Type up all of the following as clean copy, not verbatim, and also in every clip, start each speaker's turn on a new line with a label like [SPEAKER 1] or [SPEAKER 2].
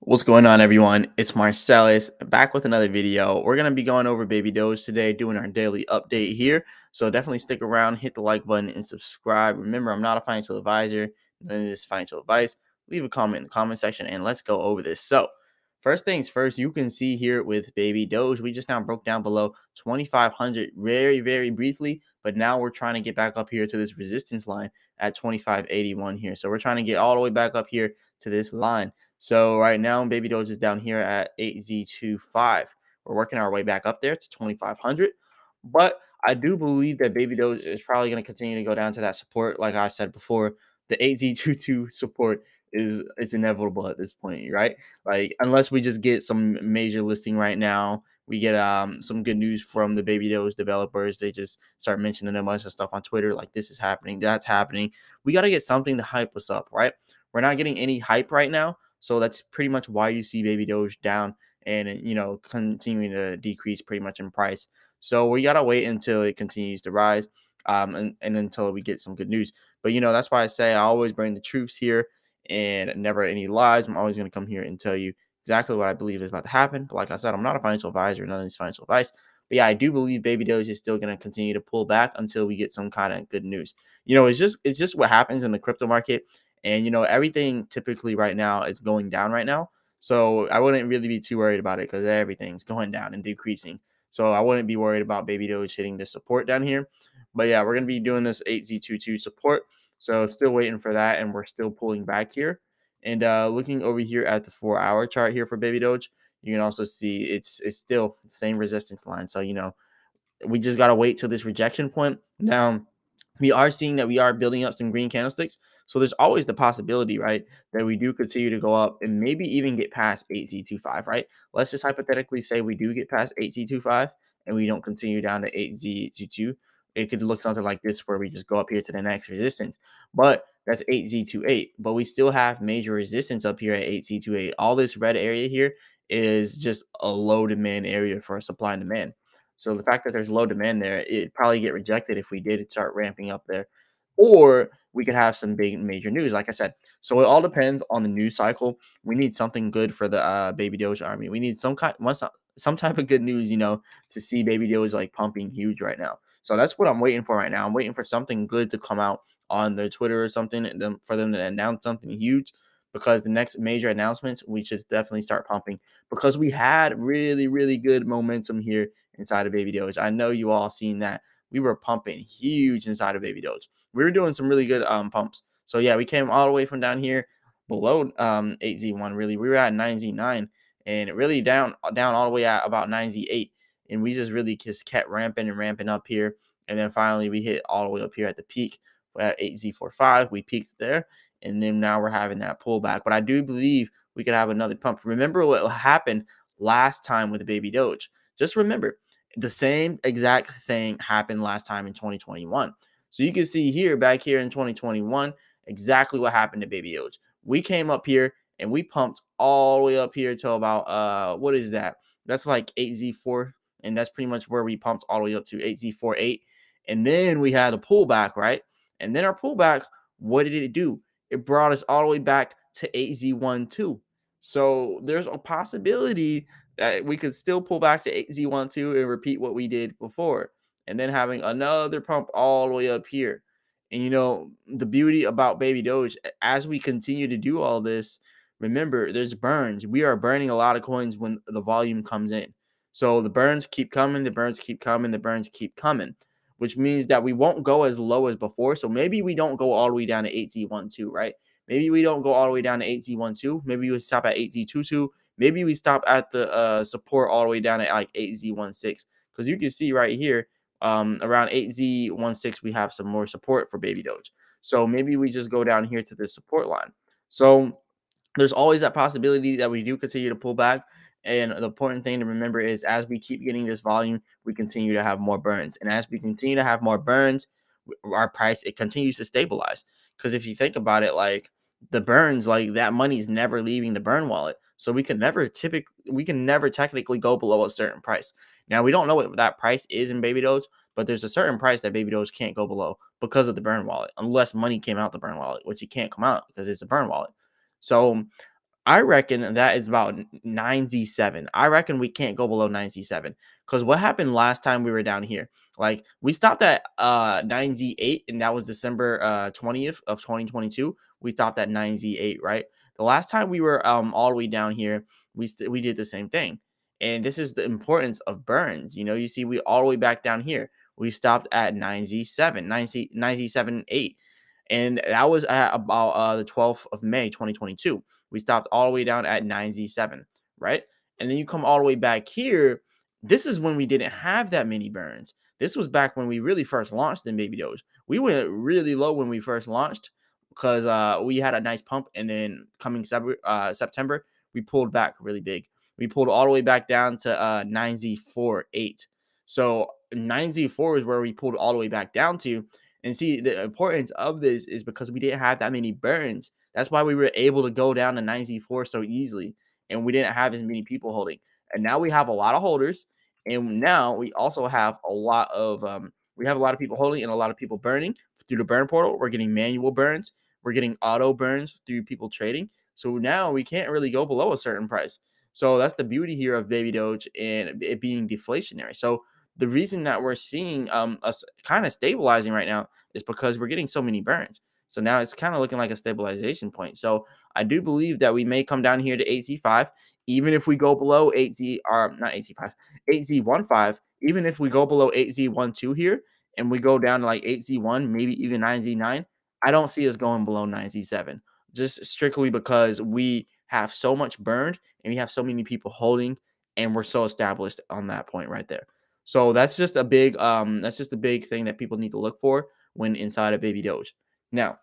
[SPEAKER 1] What's going on, everyone? It's Marsellis back with another video. We're going to be going over Baby Doge today, doing our daily update here. So definitely stick around, hit the like button, and subscribe. Remember, I'm not a financial advisor, none of this is financial advice. Leave a comment in the comment section and let's go over this. So, first things first, you can see here with Baby Doge, we just now broke down below 2,500 very briefly, but now we're trying to get back up here to this resistance line at 2581 here. So, we're trying to get all the way back up here to this line. So right now, Baby Doge is down here at 8Z25. We're working our way back up there to 2,500. But I do believe that Baby Doge is probably going to continue to go down to that support. Like I said before, the 8Z22 support is it's inevitable at this point, right? Like unless we just get some major listing right now, we get some good news from the Baby Doge developers. They just start mentioning a bunch of stuff on Twitter, like this is happening, that's happening. We got to get something to hype us up, right? We're not getting any hype right now. So that's pretty much why you see Baby Doge down and continuing to decrease pretty much in price. So we gotta wait until it continues to rise, and until we get some good news. But that's why I say I always bring the truths here and never any lies. I'm always gonna come here and tell you exactly what I believe is about to happen. But like I said, I'm not a financial advisor, none of this financial advice. But yeah, I do believe Baby Doge is still gonna continue to pull back until we get some kind of good news. It's just what happens in the crypto market. And everything typically right now is going down right now. So I wouldn't really be too worried about it because everything's going down and decreasing. So I wouldn't be worried about Baby Doge hitting the support down here. But yeah, we're gonna be doing this 8Z22 support. So still waiting for that, and we're still pulling back here. And looking over here at the 4-hour chart here for Baby Doge, you can also see it's still the same resistance line. So we just gotta wait till this rejection point. Now we are seeing that we are building up some green candlesticks. So there's always the possibility, right, that we do continue to go up and maybe even get past 8Z25, right? Let's just hypothetically say we do get past 8Z25 and we don't continue down to 8Z22. It could look something like this where we just go up here to the next resistance. But that's 8Z28. But we still have major resistance up here at 8Z28. All this red area here is just a low demand area for supply and demand. So the fact that there's low demand there, it'd probably get rejected if we did start ramping up there. Or we could have some big major news, like I said. So it all depends on the news cycle. We need something good for the Baby Doge army. We need some type of good news, to see Baby Doge like pumping huge right now. So that's what I'm waiting for right now. I'm waiting for something good to come out on their Twitter or something, and then for them to announce something huge. Because the next major announcements, we should definitely start pumping because we had really good momentum here inside of Baby Doge. I know you all seen that. We were pumping huge inside of Baby Doge. We were doing some really good pumps. So yeah, we came all the way from down here below 8Z1 really. We were at 9Z9 and really down all the way at about 9Z8, and we just really just kept ramping and ramping up here, and then finally we hit all the way up here at the peak at 8Z45. We peaked there, and then now we're having that pullback. But I do believe we could have another pump. Remember what happened last time with the Baby Doge. Just remember, the same exact thing happened last time in 2021. So you can see here, back here in 2021, exactly what happened to Baby Doge. We came up here and we pumped all the way up here to about what is that? That's like 8Z4, and that's pretty much where we pumped all the way up to 8Z48. And then we had a pullback, right? And then our pullback, what did it do? It brought us all the way back to 8Z12. So there's a possibility that we could still pull back to 8Z12 and repeat what we did before, and then having another pump all the way up here. And the beauty about Baby Doge, as we continue to do all this, remember there's burns. We are burning a lot of coins when the volume comes in. So the burns keep coming, the burns keep coming, the burns keep coming, which means that we won't go as low as before. So maybe we don't go all the way down to 8Z12, right? Maybe we don't go all the way down to 8Z12. Maybe we stop at 8Z22. Maybe we stop at the support all the way down at like 8Z16. Because you can see right here, around 8Z16, we have some more support for Baby Doge. So maybe we just go down here to the support line. So there's always that possibility that we do continue to pull back. And the important thing to remember is as we keep getting this volume, we continue to have more burns. And as we continue to have more burns, our price, it continues to stabilize. Because if you think about it, like the burns, like that money is never leaving the burn wallet. So we can never technically go below a certain price. Now we don't know what that price is in Baby Doge, but there's a certain price that Baby Doge can't go below because of the burn wallet, unless money came out the burn wallet, which it can't come out because it's a burn wallet. So I reckon that is about 9Z7. I reckon we can't go below 9Z7 because what happened last time we were down here? Like we stopped at 9Z8, and that was December 20th of 2022. We stopped at 9Z8, right? The last time we were all the way down here, we did the same thing. And this is the importance of burns. You see, we all the way back down here. We stopped at 9Z7, 9Z7 8. And that was at about the 12th of May 2022. We stopped all the way down at 9Z7, right? And then you come all the way back here. This is when we didn't have that many burns. This was back when we really first launched in Baby Doge. We went really low when we first launched because we had a nice pump. And then coming September, we pulled back really big. We pulled all the way back down to 9Z48. So 9Z4 is where we pulled all the way back down to. And see, the importance of this is because we didn't have that many burns. That's why we were able to go down to 9Z4 so easily, and we didn't have as many people holding. And now we have a lot of holders, and now we also have a lot of people holding and a lot of people burning through the burn portal. We're getting manual burns, we're getting auto burns through people trading. So now we can't really go below a certain price. So that's the beauty here of Baby Doge and it being deflationary. So the reason that we're seeing us kind of stabilizing right now is because we're getting so many burns. So now it's kind of looking like a stabilization point. So I do believe that we may come down here to 8Z5, even if we go below 8Z or not 8Z5, 8Z15, even if we go below 8Z12 here and we go down to like 8Z1, maybe even 9Z9, I don't see us going below 9Z7 just strictly because we have so much burned and we have so many people holding and we're so established on that point right there. So that's just a big thing that people need to look for when inside of Baby Doge. Now,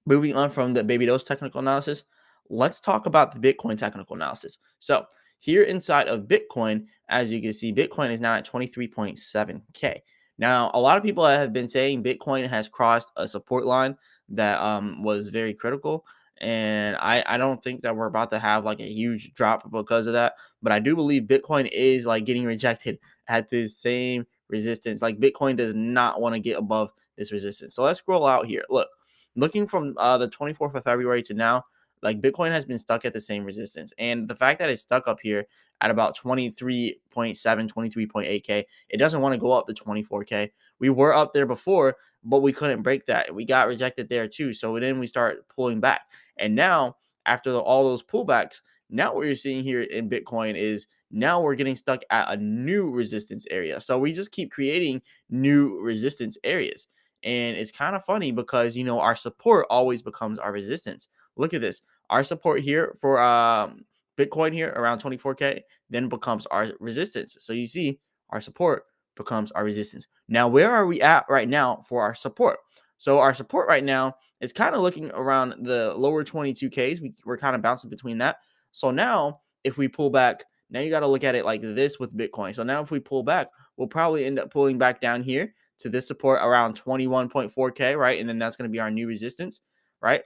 [SPEAKER 1] moving on from the Baby Doge technical analysis, let's talk about the Bitcoin technical analysis. So, here inside of Bitcoin, as you can see, Bitcoin is now at 23.7K. Now, a lot of people have been saying Bitcoin has crossed a support line that was very critical. And I don't think that we're about to have like a huge drop because of that. But I do believe Bitcoin is like getting rejected at this same resistance. Like Bitcoin does not want to get above this resistance. So let's scroll out here. Look, looking from the 24th of February to now, like Bitcoin has been stuck at the same resistance. And the fact that it's stuck up here at about 23.7, 23.8K, it doesn't want to go up to 24K. We were up there before, but we couldn't break that. We got rejected there too. So then we start pulling back. And now, after all those pullbacks, now what you're seeing here in Bitcoin is now we're getting stuck at a new resistance area. So we just keep creating new resistance areas. And it's kind of funny because, our support always becomes our resistance. Look at this. Our support here for Bitcoin here around 24K then becomes our resistance. So you see, our support becomes our resistance. Now, where are we at right now for our support? So our support right now is kind of looking around the lower 22Ks. We're kind of bouncing between that. So now, if we pull back, now you got to look at it like this with Bitcoin. So now if we pull back, we'll probably end up pulling back down here to this support around 21.4K, right? And then that's going to be our new resistance, right?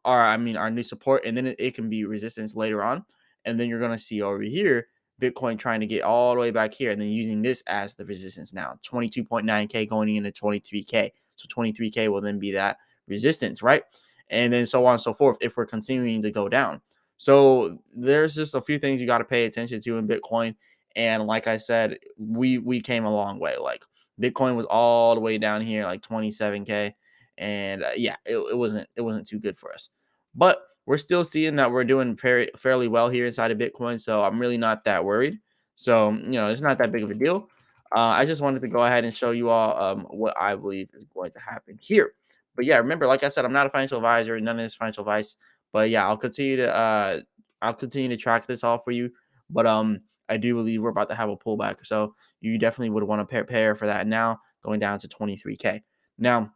[SPEAKER 1] Or I mean, our new support. And then it can be resistance later on. And then you're going to see over here, Bitcoin trying to get all the way back here and then using this as the resistance now, 22.9K going into 23K. So 23K will then be that resistance, right? And then so on and so forth if we're continuing to go down. So there's just a few things you got to pay attention to in Bitcoin. And like I said, we came a long way. Like Bitcoin was all the way down here, like 27K. And yeah, it wasn't too good for us. But we're still seeing that we're doing fairly well here inside of Bitcoin. So I'm really not that worried. So, it's not that big of a deal. I just wanted to go ahead and show you all what I believe is going to happen here. But yeah, remember, like I said, I'm not a financial advisor, none of this financial advice. But yeah, I'll continue to track this all for you. But I do believe we're about to have a pullback. So you definitely would want to prepare for that now, going down to 23K. Now,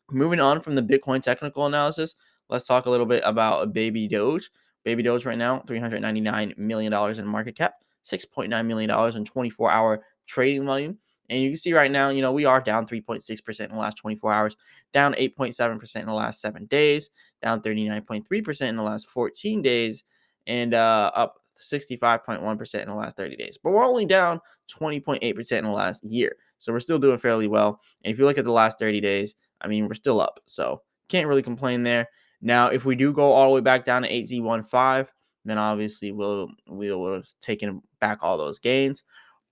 [SPEAKER 1] moving on from the Bitcoin technical analysis, let's talk a little bit about Baby Doge. Baby Doge right now, $399 million in market cap, $6.9 million in 24-hour trading volume. And you can see right now, we are down 3.6% in the last 24 hours, down 8.7% in the last 7 days, down 39.3% in the last 14 days, and up 65.1% in the last 30 days. But we're only down 20.8% in the last year. So we're still doing fairly well. And if you look at the last 30 days, I mean, we're still up. So can't really complain there. Now, if we do go all the way back down to 8Z15, then obviously we'll have taken back all those gains,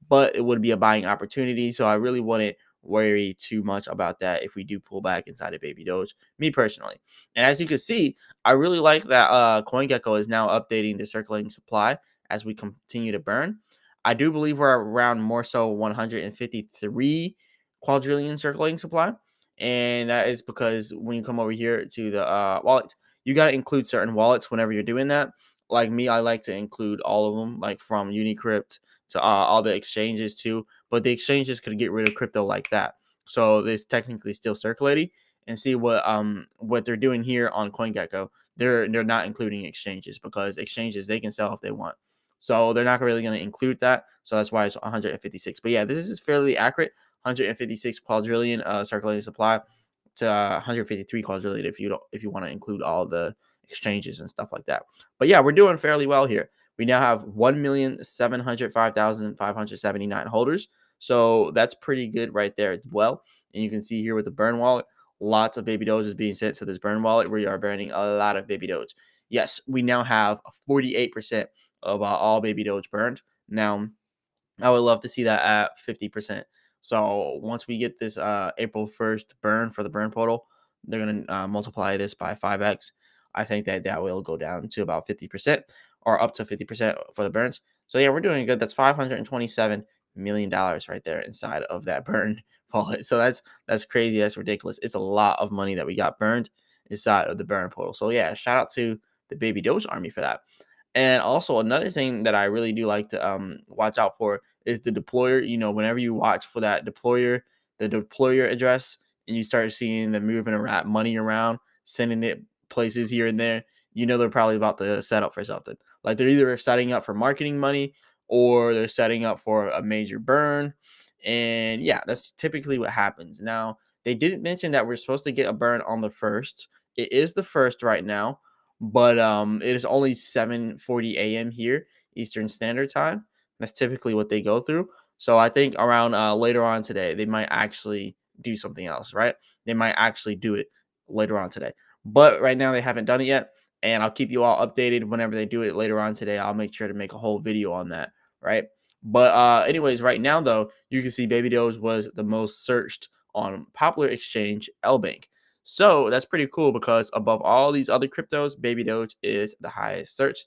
[SPEAKER 1] but it would be a buying opportunity. So I really wouldn't worry too much about that if we do pull back inside of Baby Doge, me personally. And as you can see, I really like that CoinGecko is now updating the circulating supply as we continue to burn. I do believe we're around more so 153 quadrillion circulating supply. And that is because when you come over here to the wallets, you got to include certain wallets whenever you're doing that. Like me, I like to include all of them, like from Unicrypt to all the exchanges too. But the exchanges could get rid of crypto like that, so it's technically still circulating. And see what they're doing here on CoinGecko. They're not including exchanges because exchanges they can sell if they want. So they're not really going to include that. So that's why it's 156. But yeah, this is fairly accurate. 156 quadrillion circulating supply to 153 quadrillion if you want to include all the exchanges and stuff like that. But yeah, we're doing fairly well here. We now have 1,705,579 holders. So that's pretty good right there as well. And you can see here with the burn wallet, lots of baby doge is being sent to this burn wallet. We are burning a lot of baby doge. Yes, we now have 48% of all baby doge burned. Now, I would love to see that at 50%. So once we get this April 1st burn for the burn portal, they're going to multiply this by 5x. I think that will go down to about 50% or up to 50% for the burns. So yeah, we're doing good. That's $527 million right there inside of that burn wallet. So that's crazy. That's ridiculous. It's a lot of money that we got burned inside of the burn portal. So yeah, shout out to the Baby Doge army for that. And also another thing that I really do like to watch out for is the deployer. You know, whenever you watch for that deployer, the deployer address, and you start seeing them moving around money around, sending it places here and there, you know they're probably about to set up for something. Like they're either setting up for marketing money or they're setting up for a major burn. And yeah, that's typically what happens. Now, they didn't mention that we're supposed to get a burn on the first. It is the first right now, but it is only 7:40 a.m. here Eastern Standard Time. That's typically what they go through. So I think around later on today they might actually do something else, right? They might actually do it later on today, but right now they haven't done it yet. And I'll keep you all updated whenever they do it later on today. I'll make sure to make a whole video on that, right? But anyways, right now though, you can see Baby Doge was the most searched on popular exchange LBank. So that's pretty cool because above all these other cryptos, Baby Doge is the highest search.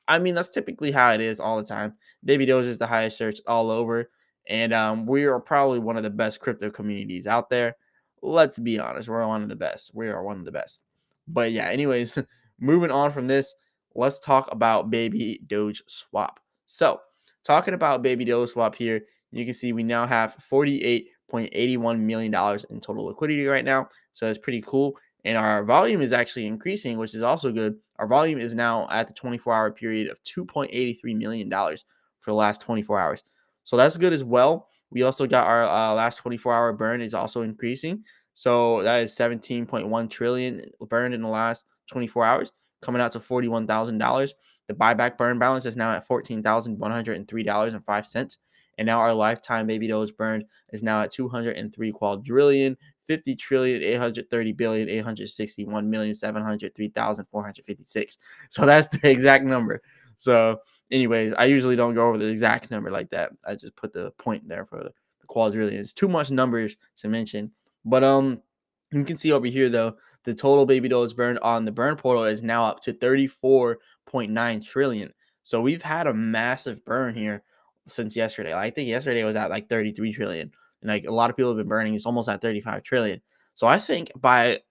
[SPEAKER 1] I mean, that's typically how it is all the time. Baby Doge is the highest search all over. And we are probably one of the best crypto communities out there. Let's be honest, we're one of the best. We are one of the best. But yeah, anyways, moving on from this, let's talk about Baby Doge Swap. So, talking about Baby Doge Swap here, you can see we now have $48.81 million in total liquidity right now. So that's pretty cool. And our volume is actually increasing, which is also good. Our volume is now at the 24-hour period of $2.83 million for the last 24 hours. So that's good as well. We also got our last 24-hour burn is also increasing. So that is 17.1 trillion burned in the last 24 hours, coming out to $41,000. The buyback burn balance is now at $14,103.05. And now our lifetime Baby Doge burned is now at 203 quadrillion, 50 trillion, 830 billion, 861,703,456. So that's the exact number. So, anyways, I usually don't go over the exact number like that. I just put the point there for the quadrillion. It's too much numbers to mention. But you can see over here though, the total Baby Doge burned on the burn portal is now up to 34.9 trillion. So we've had a massive burn here since yesterday. I think yesterday was at like 33 trillion. And like a lot of people have been burning, it's almost at 35 trillion. So I think by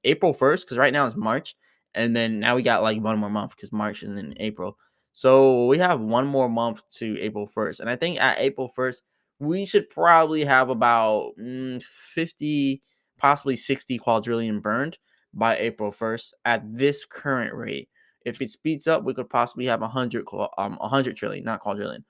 [SPEAKER 1] April 1st, because right now it's March, and then now we got like one more month because March and then April. So we have one more month to April 1st. And I think at April 1st, we should probably have about 50, possibly 60 quadrillion burned by April 1st at this current rate. If it speeds up, we could possibly have 100 trillion, not quadrillion.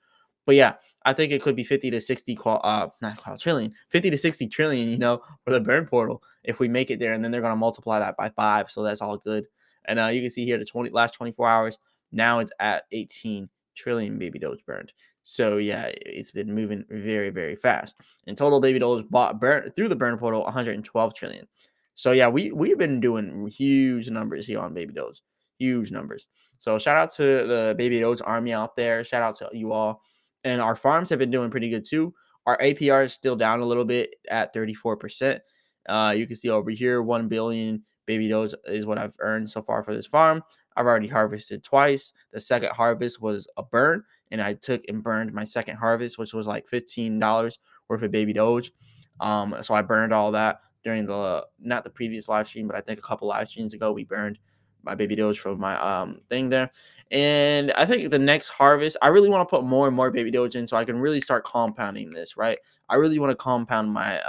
[SPEAKER 1] But yeah, I think it could be 50 to 60 not quadrillion, 50 to 60 trillion, for the burn portal if we make it there, and then they're going to multiply that by 5, so that's all good. And you can see here the last 24 hours, now it's at 18 trillion Baby Doge burned. So yeah, it's been moving very, very fast. In total, Baby Doge bought burn through the burn portal 112 trillion. So yeah, we've been doing huge numbers here on Baby Doge. huge numbers. So shout out to the Baby Doge army out there. Shout out to you all. And our farms have been doing pretty good too. Our APR is still down a little bit at 34%. You can see over here, 1 billion Baby Doge is what I've earned so far for this farm. I've already harvested twice. The second harvest was a burn, and I took and burned my second harvest, which was like $15 worth of Baby Doge. So I burned all that during the not the previous live stream, but I think a couple live streams ago we burned my Baby Doge from my thing there. And I think the next harvest, I really want to put more and more Baby Doge in so I can really start compounding this, right? I really want to compound my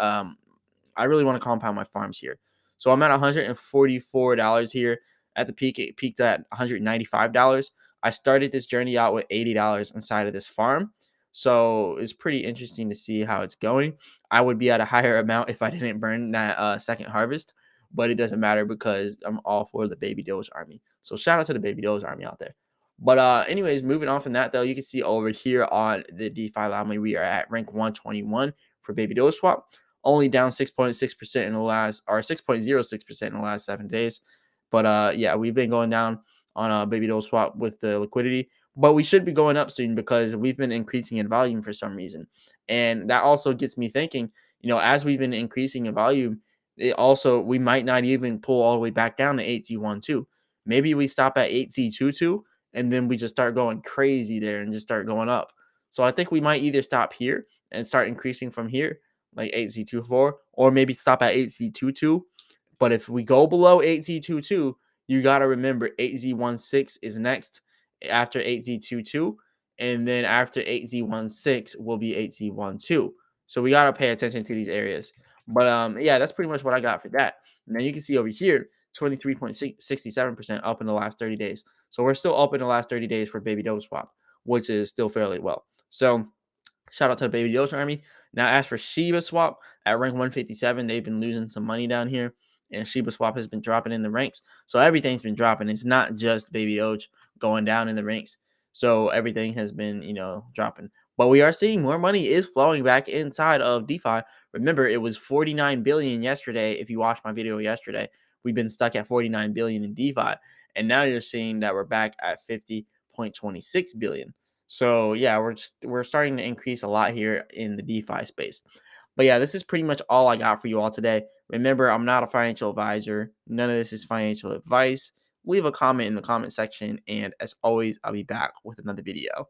[SPEAKER 1] farms here. So I'm at $144 here. At the peak, it peaked at $195. I started this journey out with $80 inside of this farm. So it's pretty interesting to see how it's going. I would be at a higher amount if I didn't burn that second harvest, but it doesn't matter because I'm all for the Baby Doge army. So shout out to the Baby Doge army out there. But anyways, moving on from that though, you can see over here on the DeFi Llama, we are at rank 121 for Baby Doge swap, only down 6.6% in the last, or 6.06% in the last 7 days. But yeah, we've been going down on a Baby Doge swap with the liquidity, but we should be going up soon because we've been increasing in volume for some reason. And that also gets me thinking, as we've been increasing in volume, we might not even pull all the way back down to 8Z12. Maybe we stop at 8Z22 and then we just start going crazy there and just start going up. So I think we might either stop here and start increasing from here, like 8Z24, or maybe stop at 8Z22. But if we go below 8Z22, you got to remember 8Z16 is next after 8Z22. And then after 8Z16 will be 8Z12. So we got to pay attention to these areas. But yeah, that's pretty much what I got for that. And then you can see over here, 23.67% up in the last 30 days. So we're still up in the last 30 days for Baby Doge swap, which is still fairly well. So shout out to the Baby Doge army. Now, as for Shiba swap at rank 157, they've been losing some money down here, and Shiba swap has been dropping in the ranks. So everything's been dropping. It's not just Baby Doge going down in the ranks. So everything has been, dropping. But we are seeing more money is flowing back inside of DeFi. Remember, it was 49 billion yesterday. If you watched my video yesterday, we've been stuck at 49 billion in DeFi, and now you're seeing that we're back at 50.26 billion. So yeah, we're starting to increase a lot here in the DeFi space. But yeah, this is pretty much all I got for you all today. Remember, I'm not a financial advisor. None of this is financial advice. Leave a comment in the comment section, and as always, I'll be back with another video.